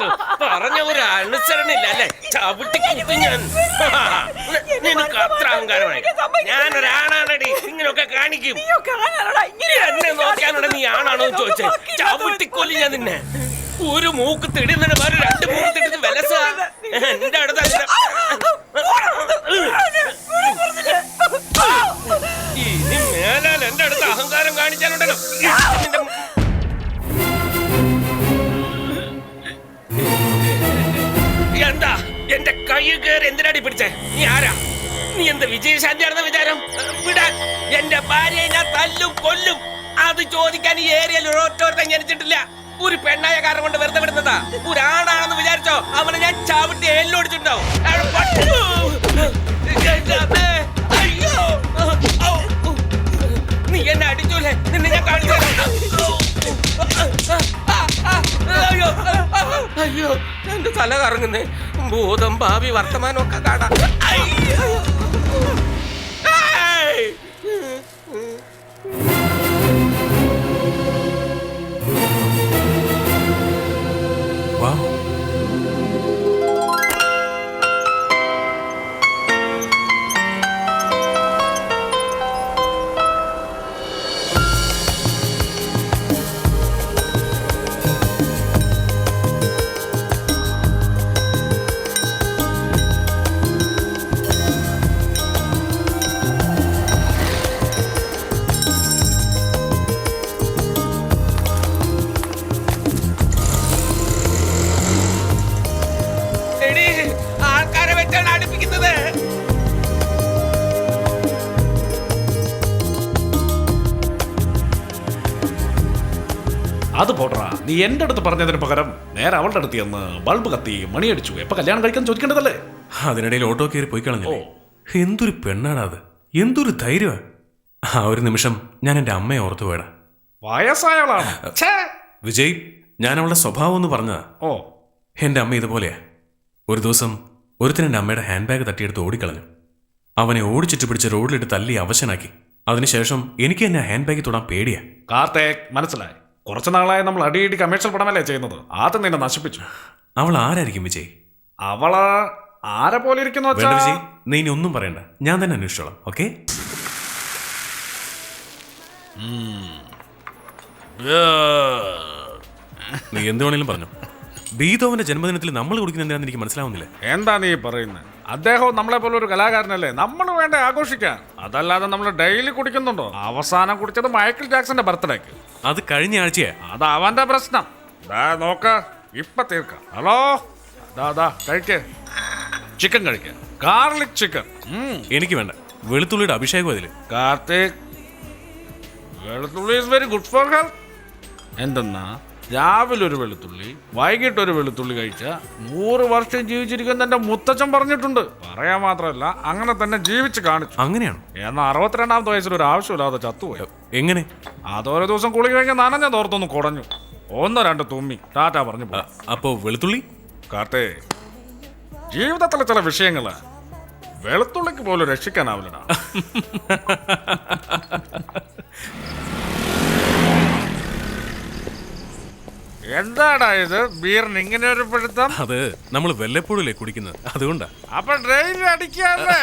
പറഞ്ഞിട്ട് പറഞ്ഞ ഒരു അനുസരണില്ല അല്ലേ? ചവിട്ടിക്കുത്തി ഞാൻ. നിനക്ക് അത്ര അഹങ്കാരമായി. ഞാനൊരാണാണടി, ഇങ്ങനെയൊക്കെ കാണിക്കും. എന്നെ നോക്കാനോടെ നീ ആണാണോ ചോദിച്ചേ? ചവിട്ടിക്കൊല്ലി ഞാൻ നിന്നെ. ഒരു മൂക്ക് തിടുന്നതിന് വേറെ രണ്ട് മൂക്ക് തിടുന്ന വിലസ എന്റെ അടുത്ത. ഇനി മേലാൽ എന്റെ അടുത്ത് അഹങ്കാരം കാണിച്ചാലുണ്ടല്ലോ. എന്താ എന്റെ കൈ കയറി എന്തിനാടി പിടിച്ചേ? നീ ആരാ? നീ എന്ത് വിജയശാന്തിയാണെന്ന വിചാരം? വിടാൻ എന്റെ ഭാര്യയെ ഞാൻ തല്ലും കൊല്ലും. അത് ചോദിക്കാൻ ഈ ഏരിയയിൽ ഒരൊറ്റ ജനിച്ചിട്ടില്ല. ഒരു പെണ്ണായ കാരണം കൊണ്ട് വെറുതെ വിടുന്നതാ. ഒരാണാണെന്ന് വിചാരിച്ചോ അവനെ ഞാൻ ചവിട്ടി എല്ലോടിച്ചിട്ടുണ്ടാവും. നീ എന്നെ അടിച്ചൂലേ? നിന്നെ ഞാൻ കാണിച്ചു. അയ്യോ എന്റെ തല കറങ്ങുന്നേ. ഭൂതം ഭാവി വർത്തമാനം ഒക്കെ കാണാം. ആൾക്കാരെ വെച്ചാണ് അടുപ്പിക്കുന്നത്. അത് പോട്ടറാ, നീ എന്റെ അടുത്ത് പറഞ്ഞതിന് പകരം നേരെ അവളുടെ അടുത്ത് ചെന്ന് ബൾബ് കത്തി മണിയടിച്ചു. എപ്പൊ കല്യാണം കഴിക്കാൻ ചോദിക്കേണ്ടതല്ലേ? അതിനിടയിൽ ഓട്ടോ കയറി പോയി കളഞ്ഞു. എന്തൊരു പെണ്ണാണ് അത്, എന്തൊരു ധൈര്യമാണ്. ആ ഒരു നിമിഷം ഞാൻ എൻ്റെ അമ്മയെ ഓർത്തു പോയടാ. വയസ്സായവളാണ് വിജയ്. ഞാൻ അവളുടെ സ്വഭാവം എന്ന് പറഞ്ഞതാ. ഓ, എൻ്റെ അമ്മ ഇതുപോലെയാ. ഒരു ദിവസം ഒരുത്തൻ എൻ്റെ അമ്മയുടെ ഹാൻഡ് ബാഗ് തട്ടിയെടുത്ത് ഓടിക്കളഞ്ഞു. അവനെ ഓടിച്ചിട്ട് പിടിച്ച് റോഡിലിട്ട് തല്ലി അവശനാക്കി. അതിനുശേഷം എനിക്ക് എന്നെ ഹാൻഡ് ബാഗ് തൊടാൻ പേടിയാ. കാർത്തേക്, മനസ്സിലായി. കുറച്ചു നാളായി നമ്മൾ അടിയിടി കമേഴ്ഷ്യൽ പടമല്ലേ ചെയ്യുന്നത്. ആദ്യം നിന്നെ നശിപ്പിച്ചു. അവൾ ആരായിരിക്കും വിജയ്? അവള് ആരെ പോലെ ഇരിക്കുന്നു വിജയ്, നീ ഇനി ഒന്നും പറയണ്ട, ഞാൻ തന്നെ അന്വേഷിച്ചോളാം. ഓക്കെ? നീ എന്ത് വേണേലും പറഞ്ഞു. ബീതോവന്റെ ജന്മദിനത്തിൽ നമ്മൾ കുടിക്കുന്ന എന്താണെന്ന് എനിക്ക് മനസ്സിലാവുന്നില്ല. എന്താ നീ പറയുന്നത്? അദ്ദേഹം നമ്മളെ പോലെ ഒരു കലാകാരനല്ലേ, നമ്മൾ വേണ്ട ആഘോഷിക്കാൻ. അതല്ലാതെ നമ്മൾ ഡെയിലി കുടിക്കുന്നുണ്ടോ? അവസാനം കുടിച്ചത് മൈക്കിൾ ജാക്സന്റെ ബർത്ത്ഡേക്ക്. അത് കഴിഞ്ഞ ആഴ്ചയാ. അത് അവന്റെ പ്രശ്നം. നോക്ക, ഇപ്പൊ തീർക്കാം. ഹലോ, കഴിക്കേ, ചിക്കൻ കഴിക്ക, ഗാർലിക് ചിക്കൻ. എനിക്ക് വേണ്ട, വെളുത്തുള്ളിയുടെ അഭിഷേകം അതില്. കാർത്തിക്, വെളുത്തുള്ളി is very good for health. എന്തെന്നാ രാവിലെ ഒരു വെളുത്തുള്ളി, വൈകിട്ട് ഒരു വെളുത്തുള്ളി കഴിച്ച 100 വർഷം ജീവിച്ചിരിക്കുന്ന എന്റെ മുത്തച്ഛൻ പറഞ്ഞിട്ടുണ്ട്. പറയാൻ മാത്രമല്ല, അങ്ങനെ തന്നെ ജീവിച്ച് കാണിച്ചു. അങ്ങനെയാണോ? എന്നാൽ 62ാമത്തെ വയസ്സിൽ ഒരു ആവശ്യമില്ലാതെ ചത്തുപോയി. എങ്ങനെ? അതോരോ ദിവസം കുളി കഴിഞ്ഞ നനഞ്ഞ തോർത്തൊന്ന് കുടഞ്ഞു, 1-2 തുമ്മി ടാറ്റ പറഞ്ഞു. അപ്പോ വെളുത്തുള്ളി? കാർത്തേ, ജീവിതത്തിലെ ചില വിഷയങ്ങള് വെളുത്തുള്ളിക്ക് പോലും രക്ഷിക്കാനാവില്ലടാ. എന്താടാ ഇത്? ബീറിന് ഇങ്ങനെ ഒരു പിടുത്തം? അത് നമ്മൾ വല്ലപ്പോഴല്ലേ കുടിക്കുന്നത്, അതുകൊണ്ടാ. അപ്പൊ ഡ്രെയിൻ അടിക്കാല്ലേ?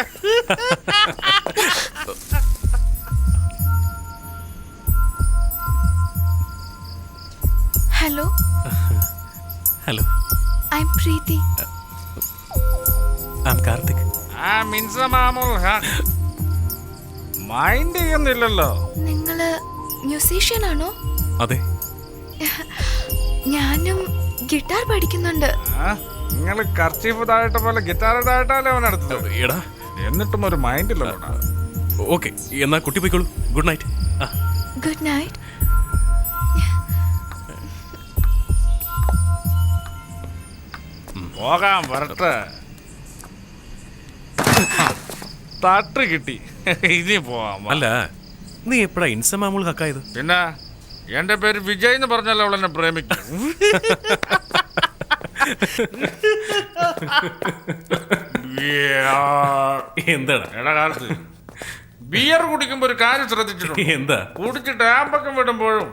Hello. Hello, I am Preethi. I am Karthik. Mind ചെയ്യുന്നില്ലല്ലോ. നിങ്ങള് മ്യൂസീഷ്യൻ ആണോ? അതെ. ഞാനും ഗിറ്റാർ പഠിക്കുന്നുണ്ട്. നിങ്ങള് കർച്ചീഫ് താഴട്ട പോലെ ഗിറ്റാർ താഴട്ടല്ലേ അവനടുത്തത്. എടാ, എന്നിട്ടും ഒരു മൈൻഡില്ല. ഓക്കെ, എന്നാ കുട്ടി പോയിക്കോളൂ. Good night. Good night. പോകാൻ വരട്ടെ. തട്ട് കിട്ടി, ഇനി പോവാം. അല്ല, നീ എപ്പോഴാ ഇൻസമാമൂൾ കക്കായത്? പിന്നെ എന്റെ പേര് വിജയ് എന്ന് പറഞ്ഞല്ലോ അവൾ എന്നെ പ്രേമിക്കും. എന്താടാ? എടാ കാലത്ത് ബിയർ കുടിക്കുമ്പോ ഒരു കാര്യം ശ്രദ്ധിച്ചിട്ടുണ്ട്. എന്താ? കുടിച്ചിട്ട് ആമ്പക്കം വിടുമ്പോഴും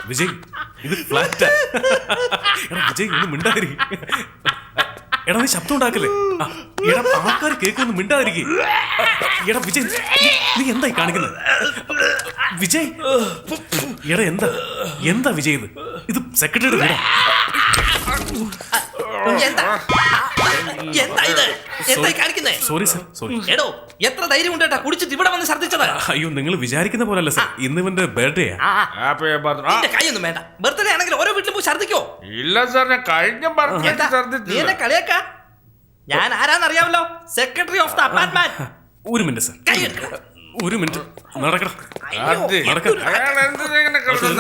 വിജയ്, ഇത് ഫ്ലാറ്റാ. എടാ വിജയ് ഒന്ന് മിണ്ടാതിരി. എടാ നീ ശബ്ദം ഉണ്ടാക്കല്ലേ. എടാ ആൾക്കാർ കേൾക്കൊന്നും മിണ്ടാതിരിക്കേ. എടാ വിജയ് നീ എന്തായി കാണിക്കുന്നത്? വിജയ് എടാ എന്താ വിജയ് ഇത് സെക്രട്ടറിയുടെ വീടാ. Sorry sir sorry. എടോ എത്ര ധൈര്യം കൊണ്ടേട്ടാ കുടിച്ചിട്ട് ഇവിടെ വന്ന് ഛർദ്ദിച്ചത്? അയ്യോ നിങ്ങൾ വിചാരിക്കുന്ന പോലല്ല സർ, ഇന്ന് ഇവന്റെ ബർത്ത്ഡേ. കൈയൊന്നും വേണ്ട. ബർത്ത്ഡേ ആണെങ്കിൽ ഓരോ വീട്ടിലും പോയി ഛർദ്ദിക്കോ? ഇല്ല സാർ, ഞാൻ കഴിഞ്ഞ നീ എന്നെ കളിയാക്ക? ഞാൻ ആരാന്നറിയാമല്ലോ, സെക്രട്ടറി ഓഫ് ദ അപ്പാർട്ട്മെന്റ്. ഒരു മിനിറ്റ് സർ, ഒരു മിനിറ്റ് നടക്കണം.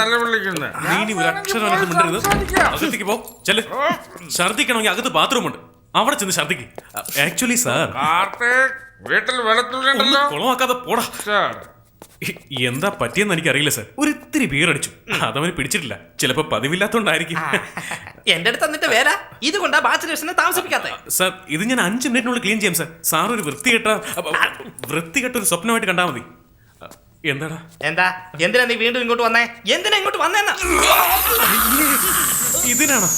നല്ല വിളിക്കുന്നത്. നീ ഇനി ഒരു അക്ഷരം അങ്ങോട്ട് മിണ്ടരുത്. അകത്തേക്ക് പോ. ചെല്ല്. ഛർദ്ദിക്കണമെങ്കിൽ അകത്ത് ബാത്റൂം ഉണ്ട്, അവിടെ ചെന്ന് ഛർദ്ദിക്ക്. ആക്ച്വലി സാർ വീട്ടിൽ വെളുത്തുള്ളി കുളമാക്കാതെ പോടാ. എന്താ പറ്റിയെന്ന് എനിക്കറിയില്ല സാർ. ഒരു ഇത്തിരി ബീറടിച്ചു, അതവന് പിടിച്ചിട്ടില്ല. ചിലപ്പോ പതിവില്ലാത്തോണ്ടായിരിക്കും. എന്റെ അടുത്ത് എന്നിട്ട് വേല ഇതുകൊണ്ടാ ബാച്ചിലേഴ്സിനെ താമസിപ്പിക്കാത്ത. സാർ ഇത് ഞാൻ 5 മിനിറ്റിനുള്ളിൽ ക്ലീൻ ചെയ്യാം സാർ. സാർ ഒരു വൃത്തികെട്ട ഒരു സ്വപ്നമായിട്ട് കണ്ടാൽ മതി. എന്താടാ? എന്തിനാ നീ വീണ്ടും ഇങ്ങോട്ട് വന്നേ? എന്തിനാ ഇങ്ങോട്ട് വന്നേന്നാ? ഇതിനാണോ?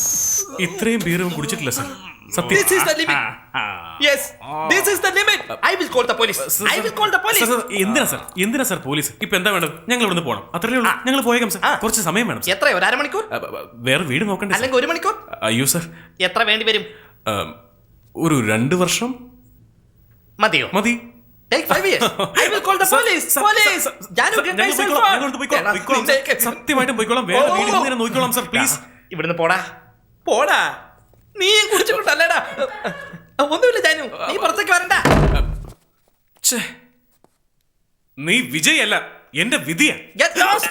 ഇത്രയും ബീറും കുടിച്ചിട്ടില്ല സാർ. സത്യം. This is the limit. Yes, this is the limit. I will call the police. I will call the police. എന്തിനാ സാർ പോലീസ്? ഇപ്പൊ എന്താ വേണ്ടത്? ഞങ്ങൾ ഇവിടുന്ന് പോകണം, അത്രേ ഉള്ളൂ. ഞങ്ങൾ പോയേക്കാം സാർ. കുറച്ച് സമയം വേണം. എത്രയോ? ഒരു അരമണിക്കൂർ? വേറെ വീട് നോക്കണ്ടേ? അല്ലെങ്കിൽ 1 മണിക്കൂർ? അയ്യോ സാർ, എത്ര വേണ്ടി വരും? ഒരു 2 വർഷം മതിയോ? മതി. Take 5 years. I will call the police. Police. സത്യമായിട്ടും പോയിക്കോളാം. വേറെ വീട് ഇങ്ങനെ നോക്കിക്കോളാം സാർ, പ്ലീസ്. ഇവിടുന്ന് പോടാ. നീ കുടിച്ചിട്ടുണ്ടല്ലേടാ? ഒന്നുമില്ല ജാനു, നീ പുറത്തേക്ക് വരണ്ട. നീ വിജയ് അല്ല, എന്റെ വിധിയാ. Get lost.